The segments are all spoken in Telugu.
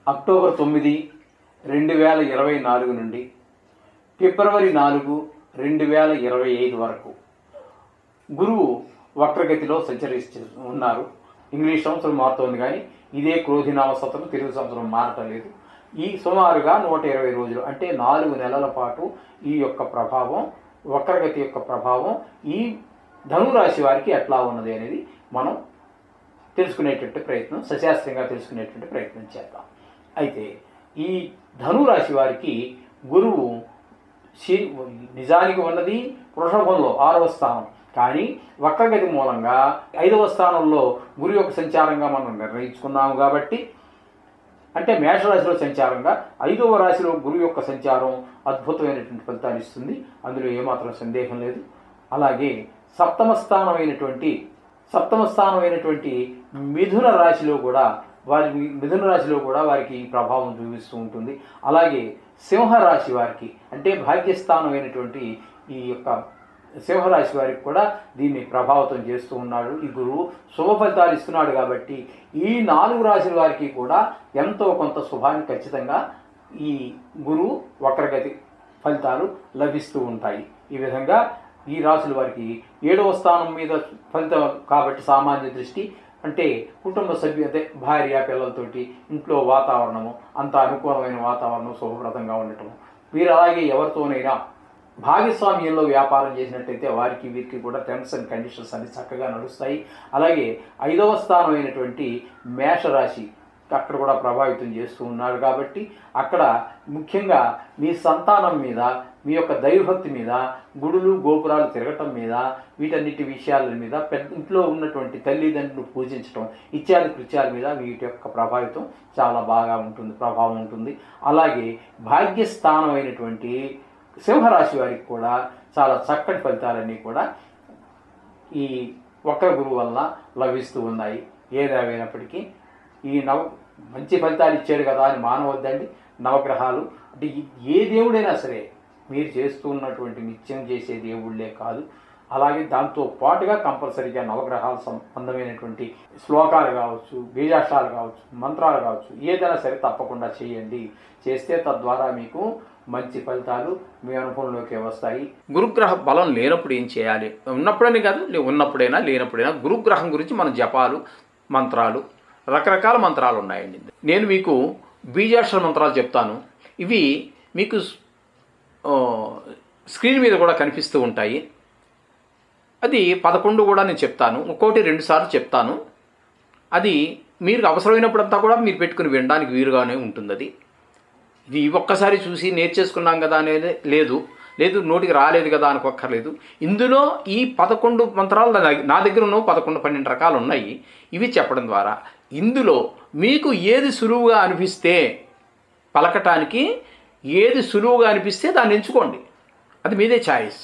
అక్టోబర్ 9, 2024 నుండి ఫిబ్రవరి 4, 2025 వరకు గురువు వక్రగతిలో సంచరిస్తూ ఉన్నారు. ఇంగ్లీష్ సంవత్సరం మారుతోంది కానీ ఇదే క్రోధినామ సంవత్సరం, తెలుగు సంవత్సరం మారటం లేదు. ఈ సుమారుగా 120 రోజులు అంటే 4 నెలల పాటు ఈ యొక్క ప్రభావం, వక్రగతి యొక్క ప్రభావం ఈ ధనురాశి వారికి ఎట్లా ఉన్నది అనేది మనం తెలుసుకునేటువంటి ప్రయత్నం, సశాస్త్రంగా తెలుసుకునేటువంటి ప్రయత్నం చేద్దాం. అయితే ఈ ధనురాశి వారికి గురువు నిజానికి ఉన్నది వృషభంలో 6వ స్థానం, కానీ వక్రగతి మూలంగా 5వ స్థానంలో గురు యొక్క సంచారంగా మనం నిర్ణయించుకున్నాము. కాబట్టి అంటే మేషరాశిలో సంచారంగా 5వ రాశిలో గురువు యొక్క సంచారం అద్భుతమైనటువంటి ఫలితాలు ఇస్తుంది, అందులో ఏమాత్రం సందేహం లేదు. అలాగే సప్తమ స్థానమైనటువంటి మిథున రాశిలో కూడా వారికి ప్రభావం చూపిస్తూ ఉంటుంది. అలాగే సింహరాశి వారికి అంటే భాగ్యస్థానమైనటువంటి ఈ యొక్క సింహరాశి వారికి కూడా దీన్ని ప్రభావితం చేస్తూ ఉన్నాడు. ఈ గురువు శుభ ఫలితాలు ఇస్తున్నాడు. కాబట్టి ఈ 4 రాశుల వారికి కూడా ఎంతో కొంత శుభాన్ని ఖచ్చితంగా ఈ గురువు వక్రగతి ఫలితాలు లభిస్తూ ఉంటాయి. ఈ విధంగా ఈ రాశుల వారికి 7వ స్థానం మీద ఫలితం కాబట్టి సామాన్య దృష్టి అంటే కుటుంబ సభ్యు అంటే భార్య పిల్లలతోటి ఇంట్లో వాతావరణము అంత అనుకూలమైన వాతావరణం, శుభప్రదంగా ఉండటము. వీరు అలాగే ఎవరితోనైనా భాగస్వామ్యంలో వ్యాపారం చేసినట్టయితే వీరికి కూడా టర్మ్స్ అండ్ కండిషన్స్ అన్ని చక్కగా నడుస్తాయి. అలాగే 5వ స్థానం అయినటువంటి మేషరాశి అక్కడ కూడా ప్రభావితం చేస్తూ ఉన్నాడు. కాబట్టి అక్కడ ముఖ్యంగా మీ సంతానం మీద, మీ యొక్క దైవభక్తి మీద, గుడులు గోపురాలు తిరగటం మీద, వీటన్నిటి విషయాల మీద, ఇంట్లో ఉన్నటువంటి తల్లిదండ్రులు పూజించడం ఇత్యాది కృత్యాల మీద వీటి యొక్క చాలా బాగా ప్రభావం ఉంటుంది. అలాగే భాగ్యస్థానం అయినటువంటి సింహరాశి వారికి కూడా చాలా చక్కటి ఫలితాలన్నీ కూడా ఈ వక్ర గురువు వల్ల లభిస్తూ ఉన్నాయి. ఏదేమైనప్పటికీ ఈ మంచి ఫలితాలు ఇచ్చాడు కదా అని మానవద్దండి. నవగ్రహాలు అంటే ఏ దేవుడైనా సరే మీరు చేస్తున్నటువంటి నిత్యం చేసే దేవుళ్ళే కాదు, అలాగే దాంతో పాటుగా కంపల్సరీగా నవగ్రహాల సంబంధమైనటువంటి శ్లోకాలు కావచ్చు, బీజాక్షరాలు కావచ్చు, మంత్రాలు కావచ్చు, ఏదైనా సరే తప్పకుండా చేయండి. చేస్తే తద్వారా మీకు మంచి ఫలితాలు మీ అనుభవంలోకి వస్తాయి. గురుగ్రహ బలం లేనప్పుడు ఏం చేయాలి? ఉన్నప్పుడని కాదు, ఉన్నప్పుడైనా లేనప్పుడైనా గురుగ్రహం గురించి మన జపాలు, మంత్రాలు, రకరకాల మంత్రాలు ఉన్నాయండి. నేను మీకు బీజాక్షర మంత్రాలు చెప్తాను. ఇవి మీకు స్క్రీన్ మీద కూడా కనిపిస్తూ ఉంటాయి. అది 11 కూడా నేను చెప్తాను, ఒక్కోటి 2 సార్లు చెప్తాను. అది మీరు అవసరమైనప్పుడంతా కూడా మీరు పెట్టుకుని వినడానికి వీలుగానే ఉంటుంది. ఇది ఒక్కసారి చూసి నేర్చేసుకున్నాం కదా అనేది లేదు, నోటికి రాలేదు కదా అనుకోక్కర్లేదు. ఇందులో ఈ 11 మంత్రాలు నా దగ్గర ఉన్న 11-12 రకాలు ఉన్నాయి. ఇవి చెప్పడం ద్వారా ఇందులో మీకు ఏది సులువుగా అనిపిస్తే, పలకటానికి ఏది సులువుగా అనిపిస్తే దాన్ని ఎంచుకోండి. అది మీదే ఛాయిస్.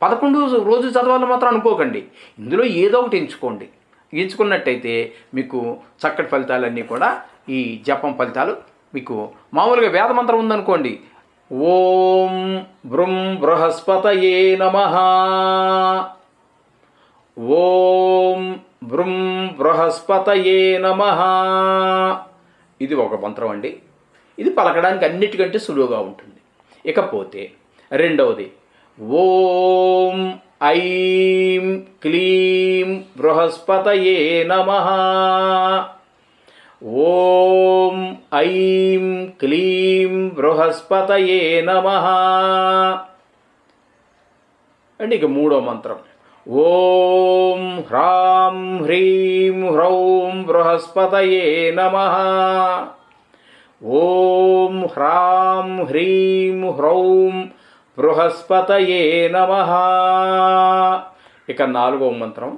11 రోజు చదవాలని మాత్రం అనుకోకండి. ఇందులో ఏదో ఒకటి ఎంచుకోండి. ఎంచుకున్నట్టయితే మీకు చక్కటి ఫలితాలన్నీ కూడా ఈ జపం ఫలితాలు మీకు మామూలుగా వేదమంత్రం ఉందనుకోండి, ఓం బృం బృహస్పతయే నమః, ఓం బృం బృహస్పతయే నమః, ఇది ఒక మంత్రం అండి. ఇది పలకడానికి అన్నిటికంటే సులువుగా ఉంటుంది. ఇకపోతే రెండవది ఓం ఐం క్లీం బృహస్పతయే నమః, ఓం ఐం క్లీం బృహస్పతయే నమః అండి. ఇక మూడో మంత్రం ఓం హ్రాం హ్రీం హ్రౌం బృహస్పతయే నమః, ఓం హ్రాం హ్రీం హ్రౌం బృహస్పతయే నమః. ఇక నాలుగో మంత్రం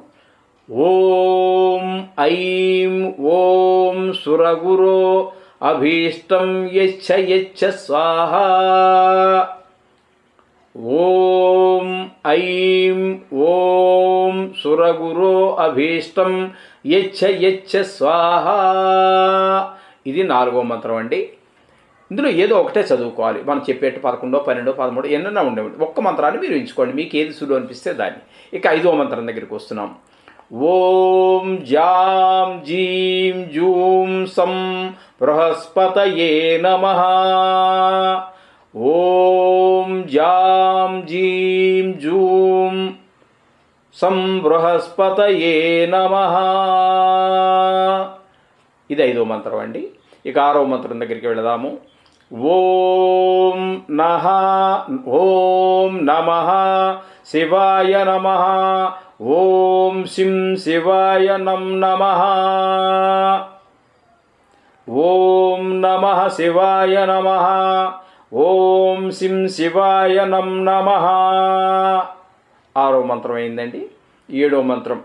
ఓం ఐం ఓం సురగురో అభీష్టం యచ్చ యచ్చ స్వాహా, ఓం ఐం ఓం సురగురో అభీష్టం యచ్చ యచ్చ స్వాహా. ఇది నాలుగో మంత్రం అండి. ఇందులో ఏదో ఒకటే చదువుకోవాలి. మనం చెప్పేట్టు 11, 12, 13 ఎన్నైనా ఉండేవి. ఒక్క మంత్రాన్ని మీరు ఎంచుకోండి, మీకు ఏది సులువు అనిపిస్తే దాన్ని. ఇక 5వ మంత్రం దగ్గరికి వస్తున్నాం. ఓం జాం జీం జూం సం బృహస్పతయే నమః. ఓం జాం జీం జూం సం బృహస్పతయే నమః. ఇది 5వ మంత్రం అండి. ఇక 6వ మంత్రం దగ్గరికి వెళదాము. ఓం నమః శివాయ నమః. ఓం శిం శివాయ నమః. ఓం నమః శివాయ నమః. ఓం శిం శివాయ నమః. 6వ మంత్రం అయిందండి. 7వ మంత్రం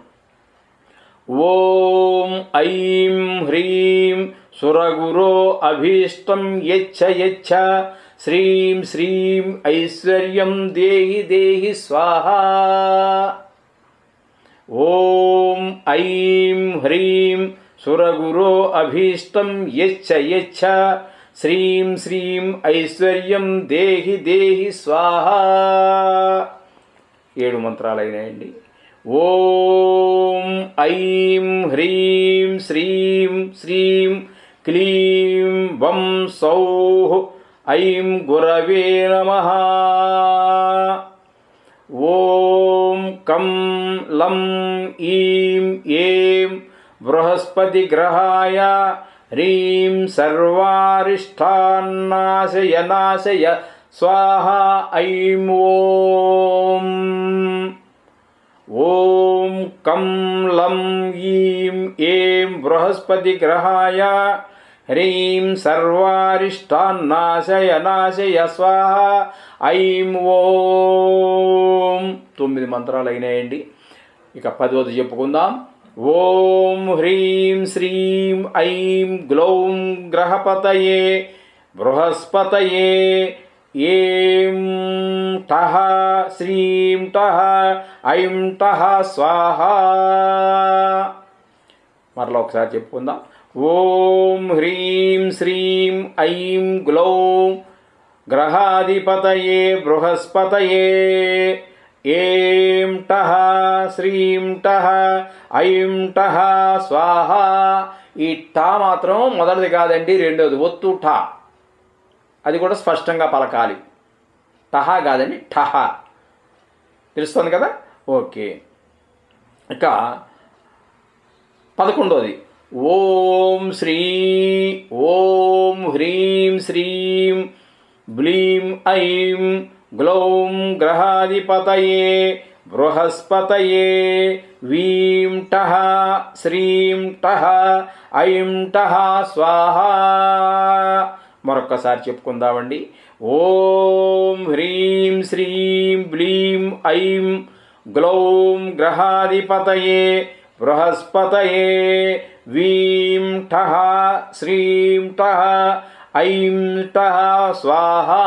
ఓం ఐం హ్రీం సురగురో అభీష్టం యచ్చ యచ్చ శ్రీం శ్రీం ఐశ్వర్యం దేహి దేహి స్వాహా. ఓం ఐం హ్రీం సురగురో అభీష్టం యచ్చ యచ్చ శ్రీం శ్రీం ఐశ్వర్యం దేహి దేహి స్వాహా. 7 మంత్రాలైనాయండి. ఓం ఐం హ్రీం శ్రీం శ్రీం క్లీం వం సౌః ఐం గురవే నమః. ఓం కం లం ఈం ఏం బృహస్పతి గ్రహాయ హ్రీం సర్వారిష్టాన్నాశయ నాశయ స్వాహా ఐం ఓం. ఓం కం లం ఈం ఏం బృహస్పతి గ్రహాయ హ్రీం సర్వారిష్టాన్నాశయ నాశయ స్వాహా ఐం ఓం. 9 మంత్రాలు అయినాయండి. ఇక 10వది చెప్పుకుందాం. ఓం హ్రీం శ్రీం ఐం గ్లౌం గ్రహపతయే బృహస్పతయే ఏం టః శ్రీం టః ఐం టః స్వాహా. మరలా ఒకసారి చెప్పుకుందాం. ఓం హ్రీం శ్రీం ఐం గ్లౌం గ్రహాధిపతయే బృహస్పతయే ఏం టః శ్రీం టః ఐం టః స్వాహా. ఈ టా మాత్రం మొదటిది కాదండి, రెండోది ఒత్తు టా. అది కూడా స్పష్టంగా పలకాలి. టహా కాదండి, ఠహ. తెలుస్తుంది కదా? ఓకే. ఇక 11వది ఓం హ్రీం శ్రీం బ్లీం ఐం గ్లౌం గ్రహాధిపతయే బృహస్పతయే వీం టః శ్రీం టః ఐం టః స్వాహా. మరొక్కసారి చెప్పుకుందామండి. ఓం హ్రీం శ్రీం బ్లీం ఐం గ్లౌం గ్రహాధిపతయే బృహస్పతయే వీం టః శ్రీం టః ఐం టః స్వాహా.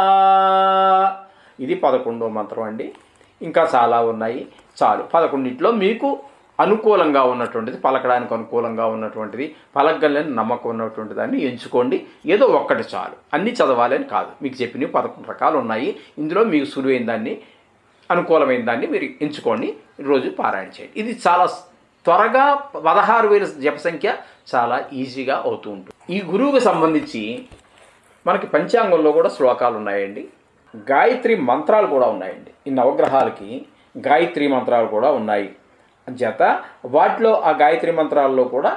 ఇది 11వ మంత్రం అండి. ఇంకా చాలా ఉన్నాయి. చాలు. 11లో మీకు అనుకూలంగా ఉన్నటువంటిది, పలకడానికి అనుకూలంగా ఉన్నటువంటిది, పలకగలని నమ్మకం ఉన్నటువంటి దాన్ని ఎంచుకోండి. ఏదో ఒక్కటి చాలు. అన్నీ చదవాలి అని కాదు. మీకు చెప్పినవి 11 రకాలు ఉన్నాయి. ఇందులో మీకు సులువైన దాన్ని, అనుకూలమైన దాన్ని మీరు ఎంచుకోండి. రోజు పారాయణ చేయండి. ఇది చాలా త్వరగా 16,000 జప సంఖ్య చాలా ఈజీగా అవుతూ ఉంటుంది. ఈ గురువుకు సంబంధించి మనకి పంచాంగంలో కూడా శ్లోకాలు ఉన్నాయండి. గాయత్రి మంత్రాలు కూడా ఉన్నాయండి. ఈ నవగ్రహాలకి గాయత్రి మంత్రాలు కూడా ఉన్నాయి. జత వాటిలో ఆ గాయత్రి మంత్రాల్లో కూడా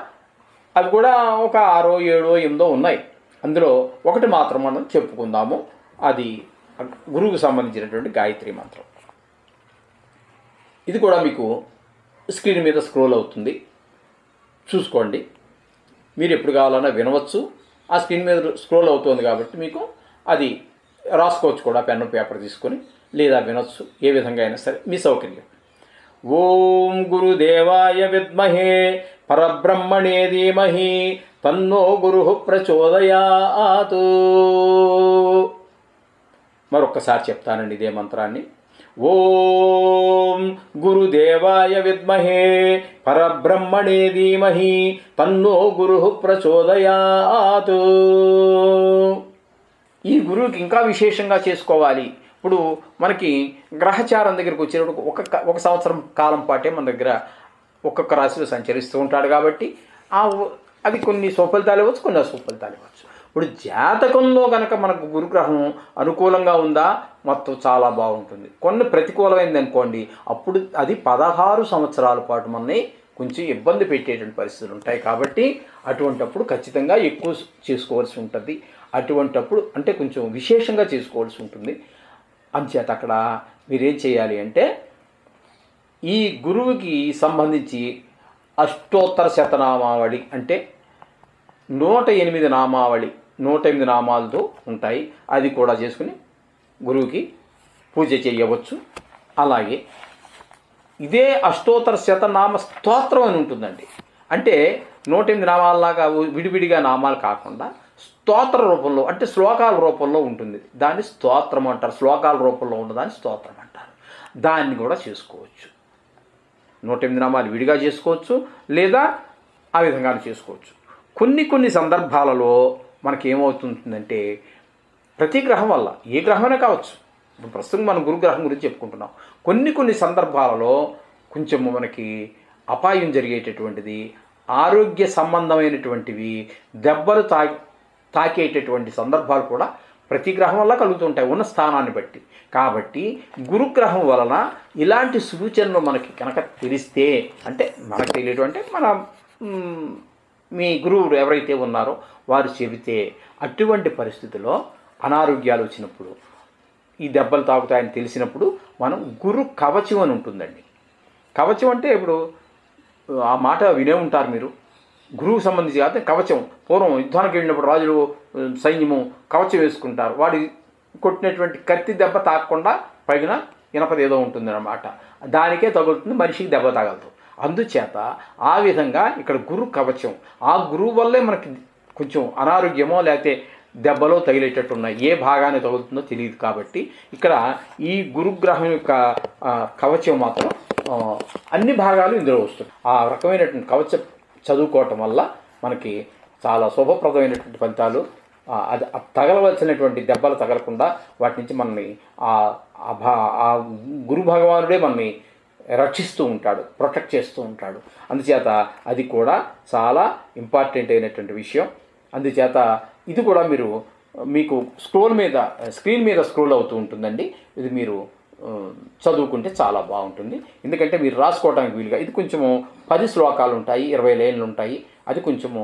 అవి కూడా ఒక 6, 7, 8 ఉన్నాయి. అందులో ఒకటి మాత్రం మనం చెప్పుకుందాము. అది గురువుకు సంబంధించినటువంటి గాయత్రి మంత్రం. ఇది కూడా మీకు స్క్రీన్ మీద స్క్రోల్ అవుతుంది, చూసుకోండి. మీరు ఎప్పుడు కావాలన్నా వినవచ్చు. ఆ స్క్రీన్ మీద స్క్రోల్ అవుతుంది కాబట్టి మీకు అది రాసుకోవచ్చు కూడా, పెన్ను పేపర్ తీసుకొని, లేదా వినొచ్చు. ఏ విధంగా అయినా సరే మీ సౌకర్యం. ఓం గురుదేవాయ విద్మహే పరబ్రహ్మణే ధీమహి తన్నో గురు ప్రచోదయాత్. మరొక్కసారి చెప్తానండి ఇదే మంత్రాన్ని. ఓం గురుదేవాయ విద్మహే పరబ్రహ్మణే ధీమహి తన్నో గురు ప్రచోదయాత్. ఈ గురువుకి ఇంకా విశేషంగా చేసుకోవాలి. ఇప్పుడు మనకి గ్రహచారం దగ్గరికి వచ్చేటప్పుడు ఒక సంవత్సరం కాలం పాటే మన దగ్గర ఒక్కొక్క రాశిలో సంచరిస్తూ ఉంటాడు కాబట్టి అది కొన్ని సుఫలితాలు ఇవ్వచ్చు, కొన్ని అశుఫలితాలు ఇవ్వచ్చు. ఇప్పుడు జాతకంలో కనుక మనకు గురుగ్రహం అనుకూలంగా ఉందా మొత్తం చాలా బాగుంటుంది. కొన్ని ప్రతికూలమైంది అనుకోండి, అప్పుడు అది 16 సంవత్సరాల పాటు మనని కొంచెం ఇబ్బంది పెట్టేటువంటి పరిస్థితులు ఉంటాయి. కాబట్టి అటువంటప్పుడు ఖచ్చితంగా ఎక్కువ చేసుకోవాల్సి ఉంటుంది. అటువంటప్పుడు అంటే కొంచెం విశేషంగా చేసుకోవాల్సి ఉంటుంది. అంచేత అక్కడ మీరేం చేయాలి అంటే ఈ గురువుకి సంబంధించి అష్టోత్తర శతనామావళి అంటే 108 నామావళి 108 నామాలతో ఉంటాయి. అది కూడా చేసుకుని గురువుకి పూజ చేయవచ్చు. అలాగే ఇదే అష్టోత్తర శతనామ స్తోత్రం అని ఉంటుందండి. అంటే 108 నామాలలాగా విడివిడిగా నామాలు కాకుండా స్తోత్ర రూపంలో అంటే శ్లోకాల రూపంలో ఉంటుంది. దాన్ని స్తోత్రం అంటారు. శ్లోకాల రూపంలో ఉన్నదాన్ని స్తోత్రం అంటారు. దాన్ని కూడా చేసుకోవచ్చు. 108 నామాలు విడిగా చేసుకోవచ్చు, లేదా ఆ విధంగా చేసుకోవచ్చు. కొన్ని సందర్భాలలో మనకేమవుతుందంటే ప్రతి గ్రహం వల్ల ఏ గ్రహమైనా కావచ్చు, ఇప్పుడు ప్రస్తుతం మనం గురుగ్రహం గురించి చెప్పుకుంటున్నాం. కొన్ని సందర్భాలలో కొంచెం మనకి అపాయం జరిగేటటువంటిది, ఆరోగ్య సంబంధమైనటువంటివి, దెబ్బలు తాకేటటువంటి సందర్భాలు కూడా ప్రతి గ్రహం వల్ల కలుగుతుంటాయి ఉన్న స్థానాన్ని బట్టి. కాబట్టి గురుగ్రహం వలన ఇలాంటి సూచనలు మనకి కనుక తెలిస్తే, అంటే మనకు తెలియడం అంటే మన మీ గురువులు ఎవరైతే ఉన్నారో వారు చెబితే, అటువంటి పరిస్థితుల్లో అనారోగ్యాలు వచ్చినప్పుడు, ఈ దెబ్బలు తాకుతాయని తెలిసినప్పుడు మనం గురు కవచం అని ఉంటుందండి. కవచం అంటే ఇప్పుడు ఆ మాట వినే ఉంటారు మీరు. గురువుకు సంబంధించి కాదు కవచం. పూర్వం యుద్ధానికి వెళ్ళినప్పుడు రాజులు సైన్యము కవచం వేసుకుంటారు. వాడి కొట్టినటువంటి కత్తి దెబ్బ తాకకుండా పైన ఇనపదేదో ఉంటుందన్నమాట. దానికే తగులుతుంది, మనిషికి దెబ్బ తగలదు. అందుచేత ఆ విధంగా ఇక్కడ గురు కవచం. ఆ గురువు వల్లే మనకి కొంచెం అనారోగ్యమో లేకపోతే దెబ్బలో తగిలేటట్టు ఉన్నాయి. ఏ భాగాన్ని తగులుతుందో తెలియదు. కాబట్టి ఇక్కడ ఈ గురుగ్రహం యొక్క కవచం మాత్రం అన్ని భాగాలు ఇందులో వస్తుంది. ఆ రకమైనటువంటి కవచం చదువుకోవటం వల్ల మనకి చాలా శుభప్రదమైనటువంటి ఫలితాలు, అది తగలవలసినటువంటి దెబ్బలు తగలకుండా వాటి నుంచి మనల్ని ఆ గురు భగవానుడే మనల్ని రక్షిస్తూ ఉంటాడు, ప్రొటెక్ట్ చేస్తూ ఉంటాడు. అందుచేత అది కూడా చాలా ఇంపార్టెంట్ అయినటువంటి విషయం. అందుచేత ఇది కూడా మీకు స్క్రీన్ మీద స్క్రోల్ అవుతూ ఉంటుందండి. ఇది మీరు చదువుకుంటే చాలా బాగుంటుంది. ఎందుకంటే మీరు రాసుకోవడానికి వీలుగా, ఇది కొంచెము 10 శ్లోకాలు ఉంటాయి, 20 లైన్లు ఉంటాయి. అది కొంచెము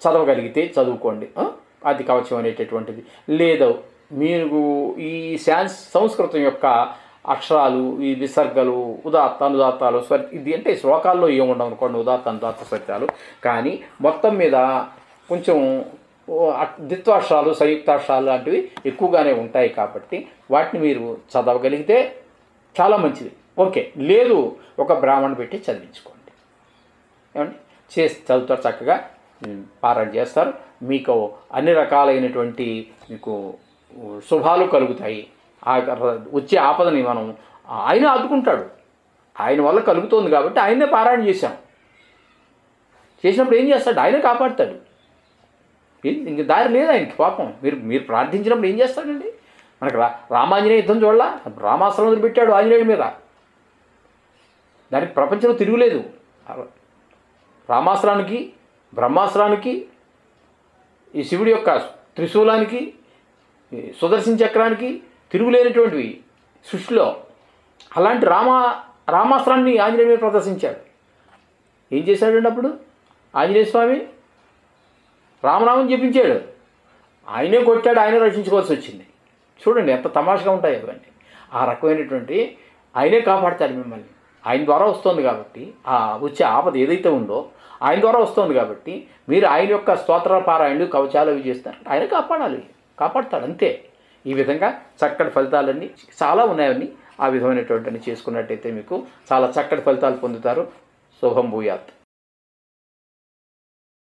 చదవగలిగితే చదువుకోండి. అది కవచం అనేటటువంటిది. లేదా మీరు ఈ సంస్కృతం యొక్క అక్షరాలు, ఈ విసర్గలు, ఉదాత్త అనుదాత్తాలు, ఇది అంటే శ్లోకాల్లో ఏముండవు అనుకోండి, ఉదాత్త అనుదాత్త స్వరితాలు. కానీ మొత్తం మీద కొంచెం ద్విత్వాక్షరాలు, సంయుక్తాక్షరాలు లాంటివి ఎక్కువగానే ఉంటాయి. కాబట్టి వాటిని మీరు చదవగలిగితే చాలా మంచిది. ఓకే, లేదు ఒక బ్రాహ్మణ్ పెట్టి చదివించుకోండి. ఏమండి చదువుతారు, చక్కగా పారాయణ చేస్తారు. మీకు అన్ని రకాలైనటువంటి మీకు శుభాలు కలుగుతాయి. వచ్చే ఆపదని ఆయన ఆదుకుంటాడు. ఆయన వల్ల కలుగుతుంది కాబట్టి ఆయనే పారాయణ చేసినప్పుడు ఏం చేస్తాడు? ఆయనే కాపాడుతాడు. ఇంక దారి లేదు ఆయనకి. పాపం మీరు ప్రార్థించినప్పుడు ఏం చేస్తాడండి? మనకు రామాంజనేయ యుద్ధం చూడాల, రామాస్త్రం వదిలిపెట్టాడు ఆంజనేయుడి మీద. దానికి ప్రపంచంలో తిరుగులేదు. రామాస్త్రానికి, బ్రహ్మాస్త్రానికి, ఈ శివుడి యొక్క త్రిశూలానికి, సుదర్శన చక్రానికి తిరుగులేనటువంటివి సృష్టిలో. అలాంటి రామాస్త్రాన్ని ఆంజనేయుడి మీద ప్రదర్శించాడు. ఏం చేశాడండి అప్పుడు ఆంజనేయ స్వామి? రామనామం జపించాడు. ఆయనే కొట్టాడు, ఆయనే రక్షించుకోవాల్సి వచ్చింది. చూడండి ఎంత తమాషగా ఉంటాయి అవన్నీ. ఆ రకమైనటువంటి ఆయనే కాపాడతాడు మిమ్మల్ని. ఆయన ద్వారా వస్తుంది కాబట్టి, ఆ వచ్చే ఆపద ఏదైతే ఉందో ఆయన ద్వారా వస్తుంది కాబట్టి మీరు ఆయన యొక్క స్తోత్ర పారాయణలు, కవచాలు అవి చేస్తారు. ఆయన కాపాడతాడు అంతే. ఈ విధంగా చక్కటి ఫలితాలన్నీ చాలా ఉన్నాయని ఆ విధమైనటువంటి చేసుకున్నట్టయితే మీకు చాలా చక్కటి ఫలితాలు పొందుతారు. శుభం భూయాత్.